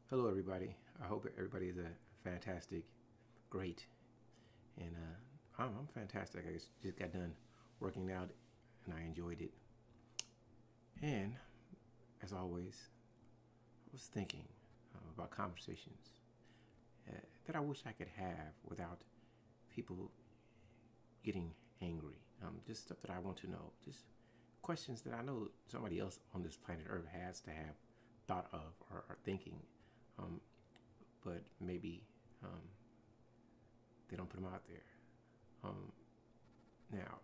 Hello, everybody. I hope everybody is a fantastic, great, and I'm fantastic. I just got done working out, and I enjoyed it. And as always, I was thinking about conversations that I wish I could have without people getting angry. Just stuff that I want to know. Just questions that I know somebody else on this planet Earth has to have thought of or thinking, um, but maybe um, they don't put them out there. Um, Now,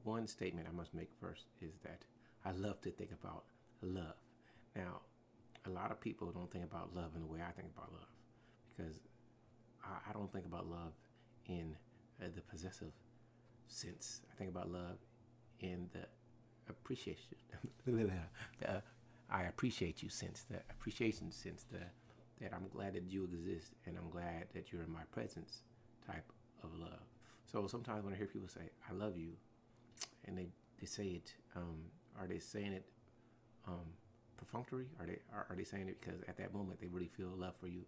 one statement I must make first is that I love to think about love. Now, a lot of people don't think about love in the way I think about love because I don't think about love in the possessive sense. I think about love in the appreciation. the, I appreciate you sense, the appreciation sense, that I'm glad that you exist and I'm glad that you're in my presence type of love. So sometimes when I hear people say, I love you, and they say it, are they saying it um, perfunctory? Are they saying it because at that moment they really feel love for you?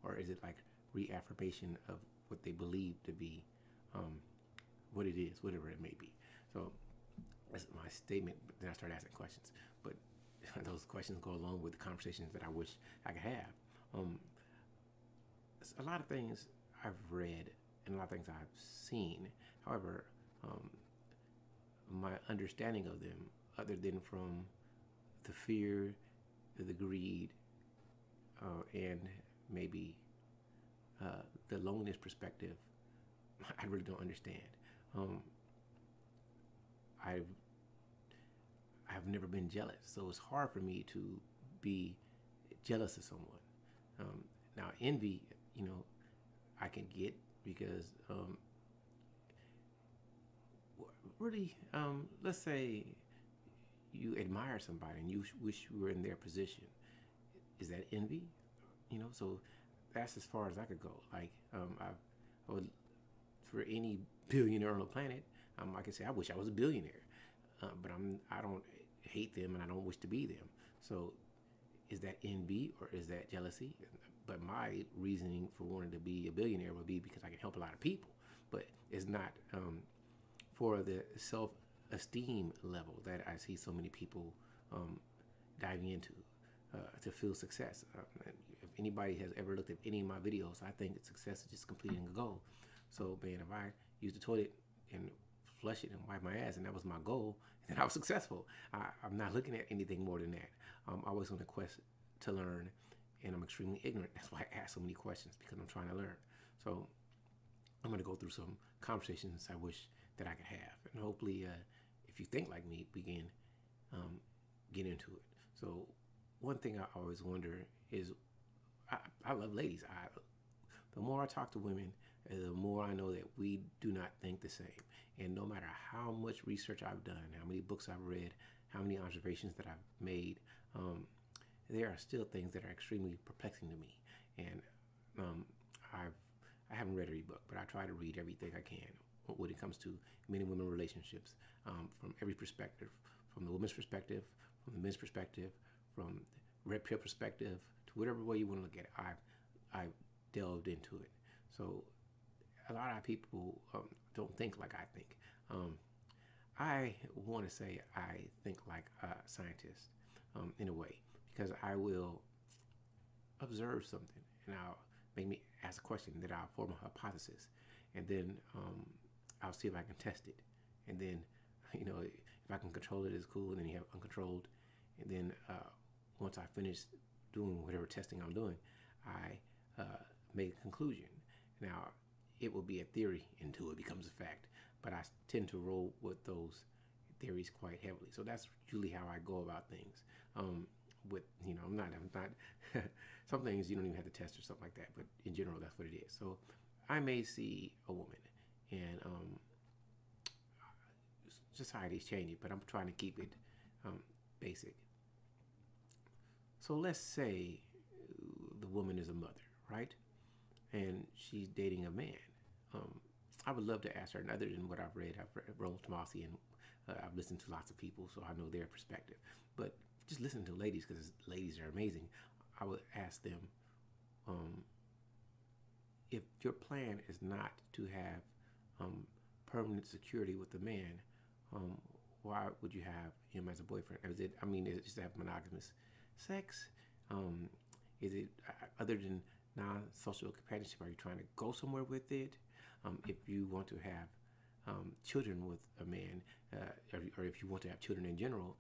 Or is it like reaffirmation of what they believe to be um, what it is, whatever it may be? So that's my statement. But then I start asking questions. But those questions go along with the conversations that I wish I could have. Um, a lot of things I've read and a lot of things I've seen. However, um, my understanding of them, other than from the fear, the greed, and maybe the loneliness perspective, I really don't understand. Um, I've I've never been jealous, so it's hard for me to be jealous of someone. Um, Now, envy, you know, I can get because really, let's say you admire somebody and you wish you were in their position. Is that envy? So that's as far as I could go. Like, I would, for any billionaire on the planet, I can say I wish I was a billionaire, I don't hate them and I don't wish to be them. So is that envy or is that jealousy? But my reasoning for wanting to be a billionaire would be because I can help a lot of people. But it's not for the self-esteem level that I see so many people um, diving into to feel success. If anybody has ever looked at any of my videos, I think that success is just completing a goal. So, man, if I use the toilet and flush it and wipe my ass, and that was my goal, then I was successful. I'm not looking at anything more than that. I'm always on a quest to learn, and I'm extremely ignorant. That's why I ask so many questions because I'm trying to learn. So I'm going to go through some conversations I wish that I could have, and hopefully, if you think like me, we can um, get into it. So one thing I always wonder is, I love ladies. The more I talk to women, the more I know that we do not think the same. And no matter how much research I've done, how many books I've read, how many observations that I've made, there are still things that are extremely perplexing to me. And um, I've I haven't read every book, but I try to read everything I can when it comes to men and women relationships, from every perspective, from the woman's perspective, from the men's perspective, from the red pill perspective, to whatever way you want to look at it. I've delved into it. So a lot of people don't think like I think. Um, I want to say I think like a scientist in a way because I will observe something and I'll make me ask a question, then I'll form a hypothesis, and then I'll see if I can test it, and then if I can control it, it's cool. And then you have uncontrolled, and then once I finish doing whatever testing I'm doing, I make a conclusion. Now, it will be a theory until it becomes a fact, but I tend to roll with those theories quite heavily. So that's usually how I go about things. With I'm not some things you don't even have to test or something like that, but in general, that's what it is. So I may see a woman, and society's changing, but I'm trying to keep it um, basic. So let's say the woman is a mother, right? And she's dating a man. Um, I would love to ask her, and other than what I've read, I've read Rose Tomasi, and I've listened to lots of people, so I know their perspective. But just listen to ladies because ladies are amazing. I would ask them, um, if your plan is not to have permanent security with the man, um, why would you have him as a boyfriend? Is it just to have monogamous sex? Um, is it other than non-social companionship? Are you trying to go somewhere with it? If you want to have children with a man, or if you want to have children in general,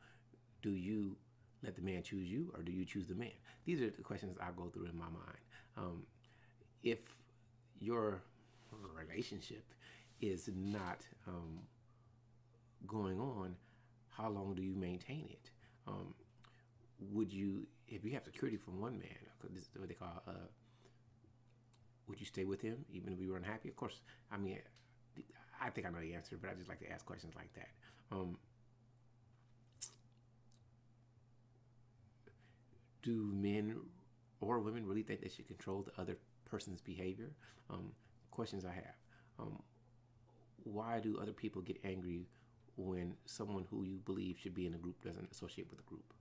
do you let the man choose you, or do you choose the man? These are the questions I go through in my mind. If your relationship is not going on, how long do you maintain it? Would you, if you have security from one man, this is what they call, would you stay with him even if you were unhappy? Of course, I mean, I think I know the answer, but I just like to ask questions like that. Do men or women really think they should control the other person's behavior? Questions I have. Why do other people get angry when someone who you believe should be in a group doesn't associate with the group?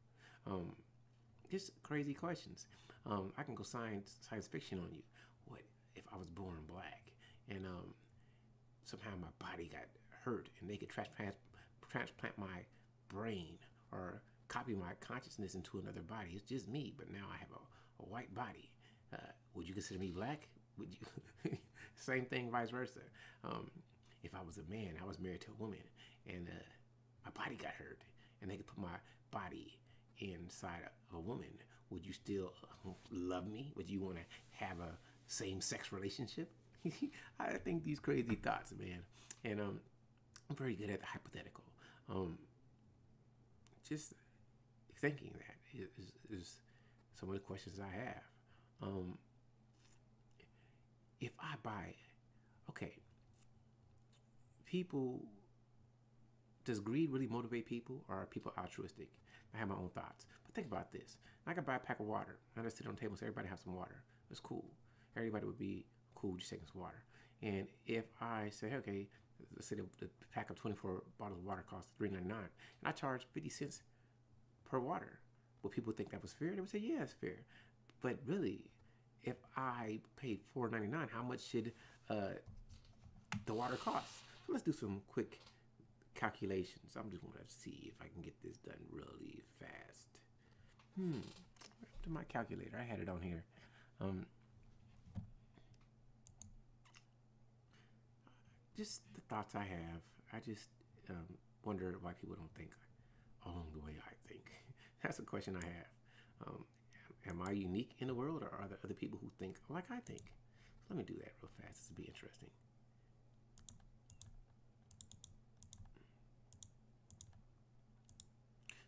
Just crazy questions. I can go science fiction on you. What if I was born black and somehow my body got hurt and they could transplant my brain or copy my consciousness into another body? It's just me, but now I have a white body. Would you consider me black? Would you? Same thing, vice versa. If I was a man, I was married to a woman, and my body got hurt, and they could put my body inside of a woman, would you still love me? Would you want to have a same-sex relationship? I think these crazy thoughts, man, and I'm very good at the hypothetical. Just thinking that is some of the questions I have. If I buy, okay, people, does greed really motivate people, or are people altruistic? I have my own thoughts, but think about this. I could buy a pack of water. I just sit on the table and say, everybody have some water. It's cool. Everybody would be cool just taking some water. And if I say, okay, let's say the pack of 24 bottles of water costs $3.99, and I charge 50 cents per water, would people think that was fair? They would say, yeah, it's fair. But really, if I paid $4.99, how much should the water cost? So let's do some quick calculations. I'm just want to see if I can get this done really fast. To my calculator, I had it on here. Just the thoughts I have. I just wonder why people don't think along the way I think. That's a question I have. Am I unique in the world, or are there other people who think like I think? So let me do that real fast. This will be interesting.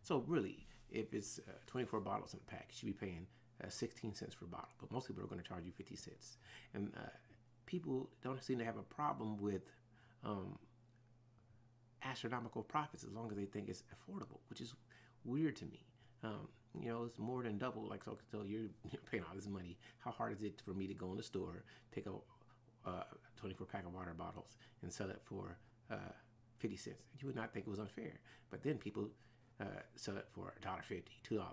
So really, if it's 24 bottles in a pack, you should be paying 16 cents per bottle. But most people are going to charge you 50 cents. And people don't seem to have a problem with astronomical profits as long as they think it's affordable, which is weird to me. It's more than double. Like, so you're paying all this money. How hard is it for me to go in the store, pick a 24 pack of water bottles, and sell it for 50 cents? You would not think it was unfair. But then people sell it for $1.50, $2.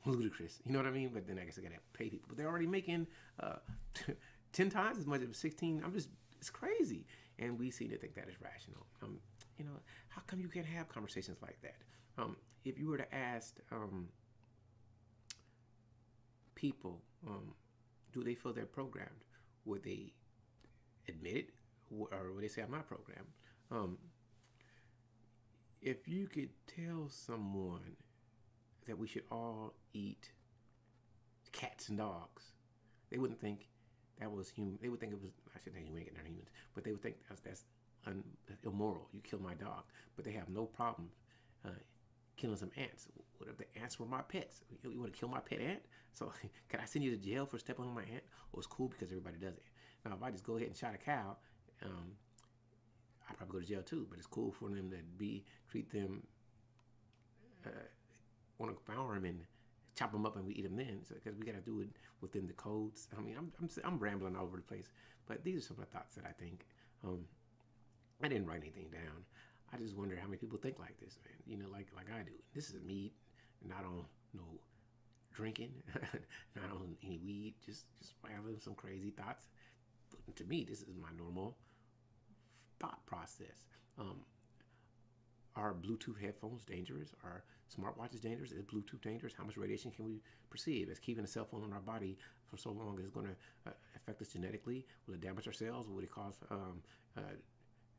Ludicrous. You know what I mean? But then I guess I got to pay people. But they're already making 10 times as much as 16. It's crazy. And we seem to think that is rational. How come you can't have conversations like that? If you were to ask people, do they feel they're programmed? Would they admit it, or would they say, I'm not programmed? If you could tell someone that we should all eat cats and dogs, they wouldn't think that was human. They would think it was, I shouldn't say human, they're not humans, but they would think that's immoral. You kill my dog. But they have no problem killing some ants. What if the ants were my pets? You want to kill my pet ant? So can I send you to jail for stepping on my ant? Well, it's cool because everybody does it. Now, if I just go ahead and shot a cow, I'd probably go to jail too. But it's cool for them to treat them, want to devour them and chop them up and we eat them then. Because we got to do it within the codes. I mean, I'm rambling all over the place. But these are some of the thoughts that I think. I didn't write anything down. I just wonder how many people think like this, man. Like I do. This is me, not on no drinking, not on any weed, just having some crazy thoughts. But to me, this is my normal thought process. Um, are Bluetooth headphones dangerous? Are smartwatches dangerous? Is Bluetooth dangerous? How much radiation can we perceive? Is keeping a cell phone in our body for so long is going to affect us genetically? Will it damage our cells? Will it cause uh,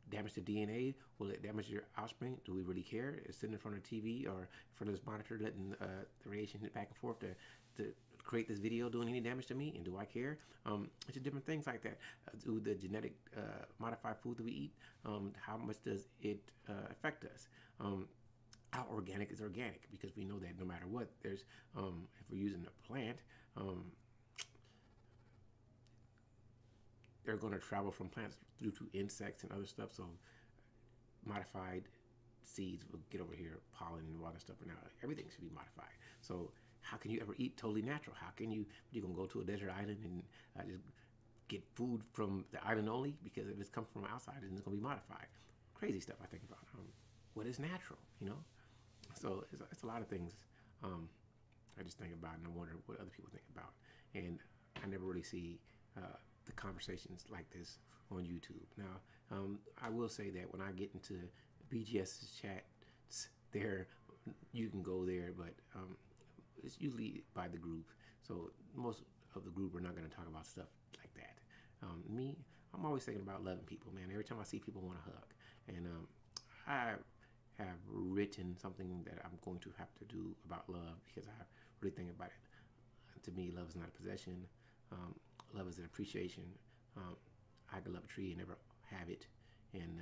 damage to DNA? Will it damage your offspring? Do we really care? Is sitting in front of the TV or in front of this monitor letting the radiation hit back and forth to create this video doing any damage to me? And do I care? It's just different things like that. Do the genetic modified food that we eat, how much does it affect us? How organic is organic? Because we know that no matter what, there's if we're using a plant, they're going to travel from plants through to insects and other stuff. So modified seeds will get over here, pollen and all that stuff. Now everything should be modified. So how can you ever eat totally natural? How can you're gonna go to a desert island and just get food from the island only? Because if it's come from outside, then it's gonna be modified. Crazy stuff I think about. What is natural, you know? So it's a lot of things I just think about, and I wonder what other people think about. And I never really see the conversations like this on YouTube. Now, I will say that when I get into BGS's chats, there you can go there, but it's usually by the group. So most of the group are not going to talk about stuff like that. Me, I'm always thinking about loving people, man. Every time I see people, I want to hug. And I have written something that I'm going to have to do about love, because I really think about it. To me, love is not a possession. Love is an appreciation. I could love a tree and never have it. And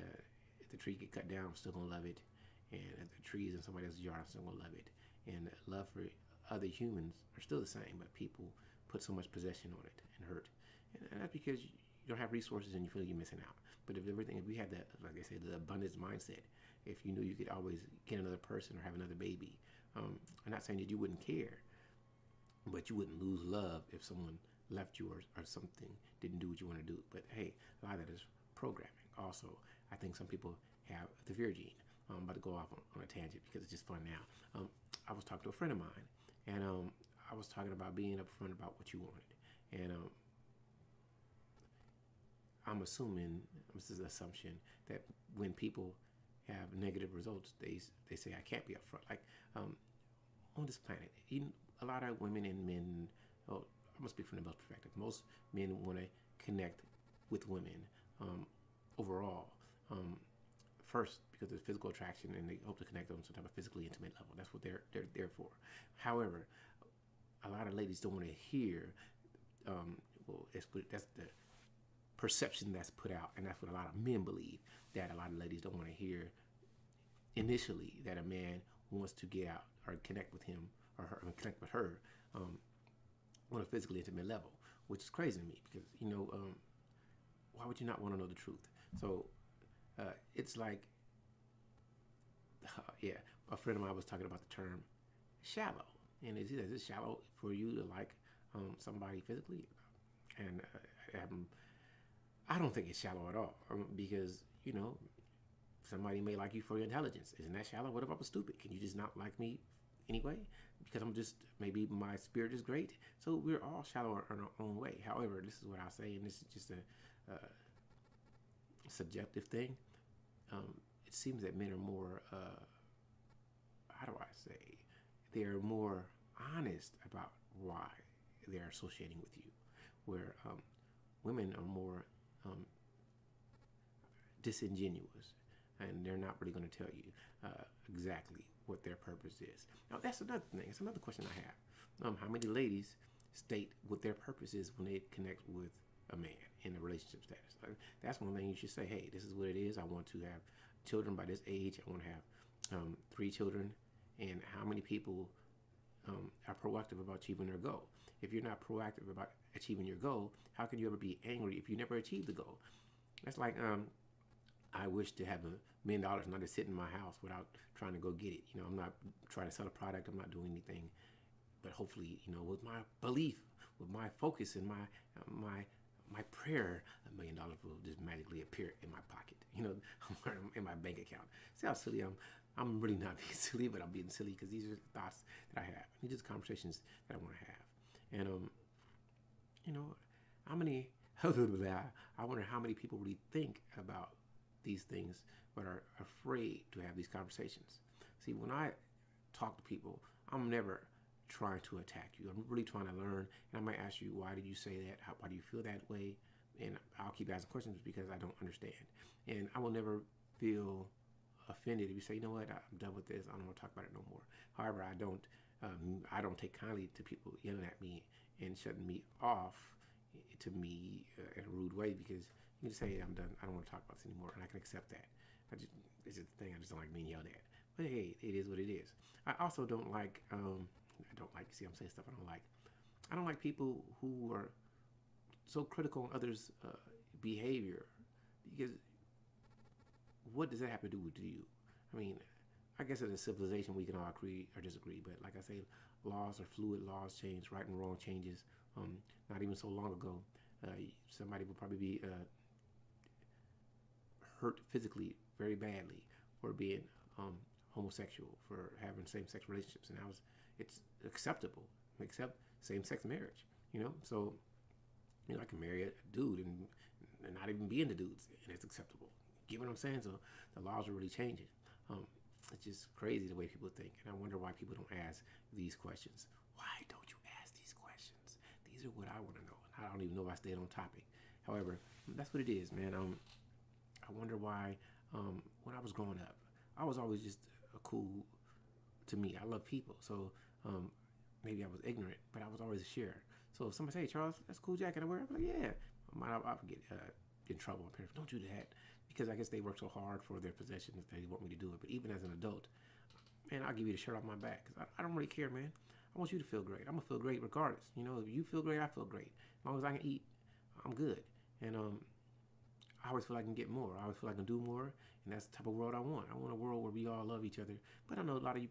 if the tree get cut down, I'm still going to love it. And if the tree is in somebody else's yard, I'm still going to love it. And love for other humans are still the same, but people put so much possession on it and hurt. And that's because you don't have resources and you feel like you're missing out. But if we had that, like I said, the abundance mindset, if you knew you could always get another person or have another baby, I'm not saying that you wouldn't care, but you wouldn't lose love if someone left you or something didn't do what you want to do. But hey, a lot of that is programming. Also, I think some people have the fear gene. I'm about to go off on a tangent because it's just fun now. I was talking to a friend of mine, and I was talking about being upfront about what you wanted. And I'm assuming, this is an assumption, that when people have negative results, they say, I can't be upfront. Like, on this planet, even a lot of women and men, well, I'm going to speak from the male perspective. Most men want to connect with women overall. First, because there's physical attraction, and they hope to connect on some type of physically intimate level. That's what they're there for. However, a lot of ladies don't want to hear. That's the perception that's put out, and that's what a lot of men believe, that a lot of ladies don't want to hear initially that a man wants to get out or connect with him or her, or connect with her on a physically intimate level, which is crazy to me because why would you not want to know the truth? So it's like, a friend of mine was talking about the term shallow, and is it shallow for you to like somebody physically? And I don't think it's shallow at all, because somebody may like you for your intelligence. Isn't that shallow? What if I was stupid? Can you just not like me anyway? Because maybe my spirit is great. So we're all shallow in our own way. However, this is what I'll say, and this is just a subjective thing. It seems that men are more, how do I say, they're more honest about why they're associating with you, where women are more disingenuous, and they're not really going to tell you exactly what their purpose is. Now, that's another thing. It's another question I have. How many ladies state what their purpose is when they connect with a man in a relationship status? That's one thing you should say. Hey, this is what it is. I want to have children by this age. I want to have 3 children. And how many people are proactive about achieving their goal? If you're not proactive about achieving your goal, how can you ever be angry if you never achieve the goal? That's like, I wish to have $1 million and not just sit in my house without trying to go get it. I'm not trying to sell a product. I'm not doing anything. But hopefully, with my belief, with my focus and my prayer, $1 million will just magically appear in my pocket, in my bank account. See how silly I'm really not being silly, but I'm being silly because these are thoughts that I have. These are conversations that I want to have. And you know, how many I wonder how many people really think about these things but are afraid to have these conversations. See, when I talk to people, I'm never trying to attack you. I'm really trying to learn, and I might ask you, why did you say that? Why do you feel that way? And I'll keep asking questions because I don't understand. And I will never feel offended if you say, you know what, I'm done with this. I don't want to talk about it no more. However, I don't take kindly to people yelling at me and shutting me off to me in a rude way, because you can say, hey, I'm done. I don't want to talk about this anymore, and I can accept that. It's just the thing. I just don't like being yelled at. But hey, it is what it is. I also don't like. See, I'm saying stuff I don't like. I don't like people who are so critical on others' behavior, because what does that have to do with you? I mean, I guess as a civilization we can all agree or disagree, but like I say, laws are fluid, laws change, right and wrong changes. Not even so long ago, somebody would probably be hurt physically very badly for being homosexual, for having same-sex relationships, and it's acceptable, except same-sex marriage. So I can marry a dude and not even be into dudes, and it's acceptable. Get what I'm saying? So the laws are really changing. It's just crazy the way people think, and I wonder why people don't ask these questions. Why don't you ask these questions? These are what I want to know, and I don't even know if I stayed on topic. However, that's what it is, man. I wonder why. When I was growing up, I was always just to me. I love people, so maybe I was ignorant, but I was always a sharer. So if somebody say, hey, Charles, that's a cool jacket I wear, I'm like, yeah. I would get in trouble. My parents, don't do that, because I guess they work so hard for their possessions that they want me to do it. But even as an adult, man, I'll give you the shirt off my back, because I don't really care, man. I want you to feel great. I'm gonna feel great regardless. If you feel great, I feel great. As long as I can eat, I'm good. And I always feel like I can get more. I always feel like I can do more, and that's the type of world I want. I want a world where we all love each other. But I know a lot of you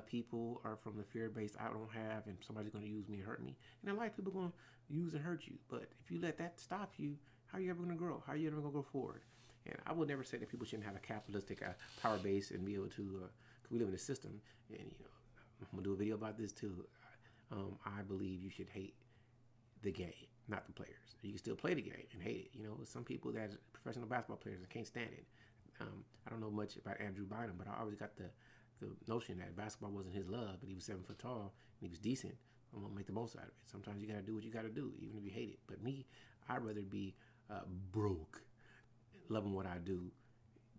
people are from the fear base I don't have, and somebody's going to use me and hurt me. And a lot of people are going to use and hurt you. But if you let that stop you, how are you ever going to grow? How are you ever going to go forward? And I would never say that people shouldn't have a capitalistic power base and be able to, because we live in a system, and I'm going to do a video about this too. I believe you should hate the game, not the players. You can still play the game and hate it. Some people that are professional basketball players and can't stand it. I don't know much about Andrew Bynum, but I always got the notion that basketball wasn't his love, but he was 7 foot tall and he was decent. I'm gonna make the most out of it. Sometimes you gotta do what you gotta do, even if you hate it. But me, I'd rather be broke, loving what I do,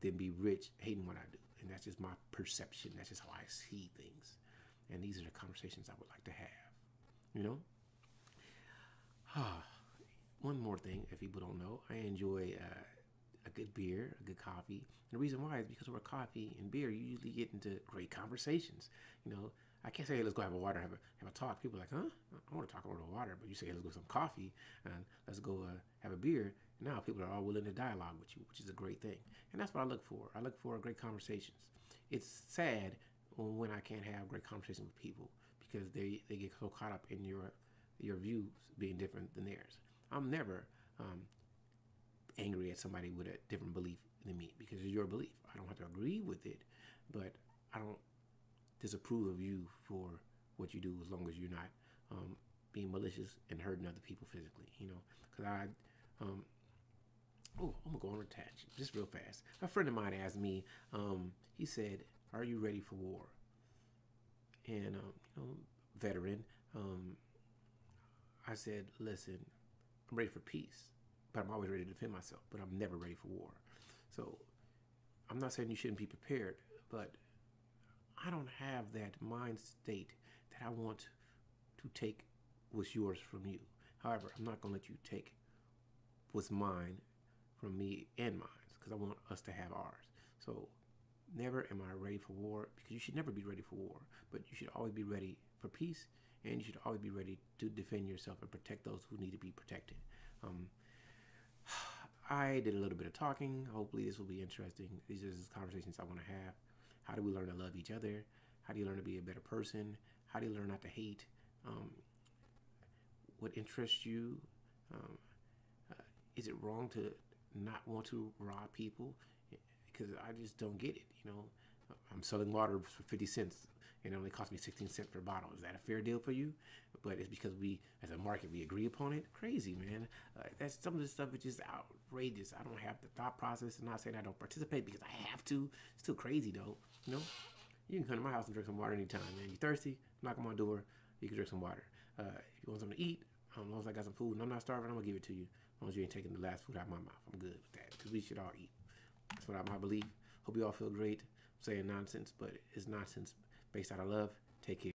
than be rich, hating what I do. And that's just my perception. That's just how I see things. And these are the conversations I would like to have. One more thing, if people don't know, I enjoy a good beer, a good coffee. And the reason why is because over coffee and beer, you usually get into great conversations. I can't say, hey, let's go have a water, have a talk. People are like, huh? I want to talk over the water. But you say, hey, let's go have some coffee and let's go have a beer. And now people are all willing to dialogue with you, which is a great thing. And that's what I look for. I look for great conversations. It's sad when I can't have great conversations with people because they get so caught up in your views being different than theirs. I'm never angry at somebody with a different belief than me because it's your belief. I don't have to agree with it, but I don't disapprove of you for what you do as long as you're not being malicious and hurting other people physically, because I'm gonna go on a tangent just real fast. A friend of mine asked me, he said, are you ready for war? And veteran, I said, listen, I'm ready for peace, but I'm always ready to defend myself, but I'm never ready for war. So I'm not saying you shouldn't be prepared, but I don't have that mind state that I want to take what's yours from you. However, I'm not going to let you take what's mine from me and mine because I want us to have ours. So never am I ready for war, because you should never be ready for war, but you should always be ready for peace, and you should always be ready to defend yourself and protect those who need to be protected. I did a little bit of talking. Hopefully this will be interesting. These are the conversations I want to have. How do we learn to love each other? How do you learn to be a better person? How do you learn not to hate? What interests you? Is it wrong to not want to rob people? Because I just don't get it, I'm selling water for 50 cents and it only cost me 16 cents per bottle. Is that a fair deal for you? But it's because we, as a market, we agree upon it. Crazy, man. That's some of this stuff is just outrageous. I don't have the thought process. I'm not saying I don't participate because I have to. It's still crazy though. You know, you can come to my house and drink some water anytime, man. You thirsty? Knock on my door. You can drink some water. If you want something to eat, as long as I got some food and I'm not starving, I'm gonna give it to you. As long as you ain't taking the last food out of my mouth, I'm good with that because we should all eat. That's what I believe. Hope you all feel great. I'm saying nonsense, but it's nonsense based out of love. Take care.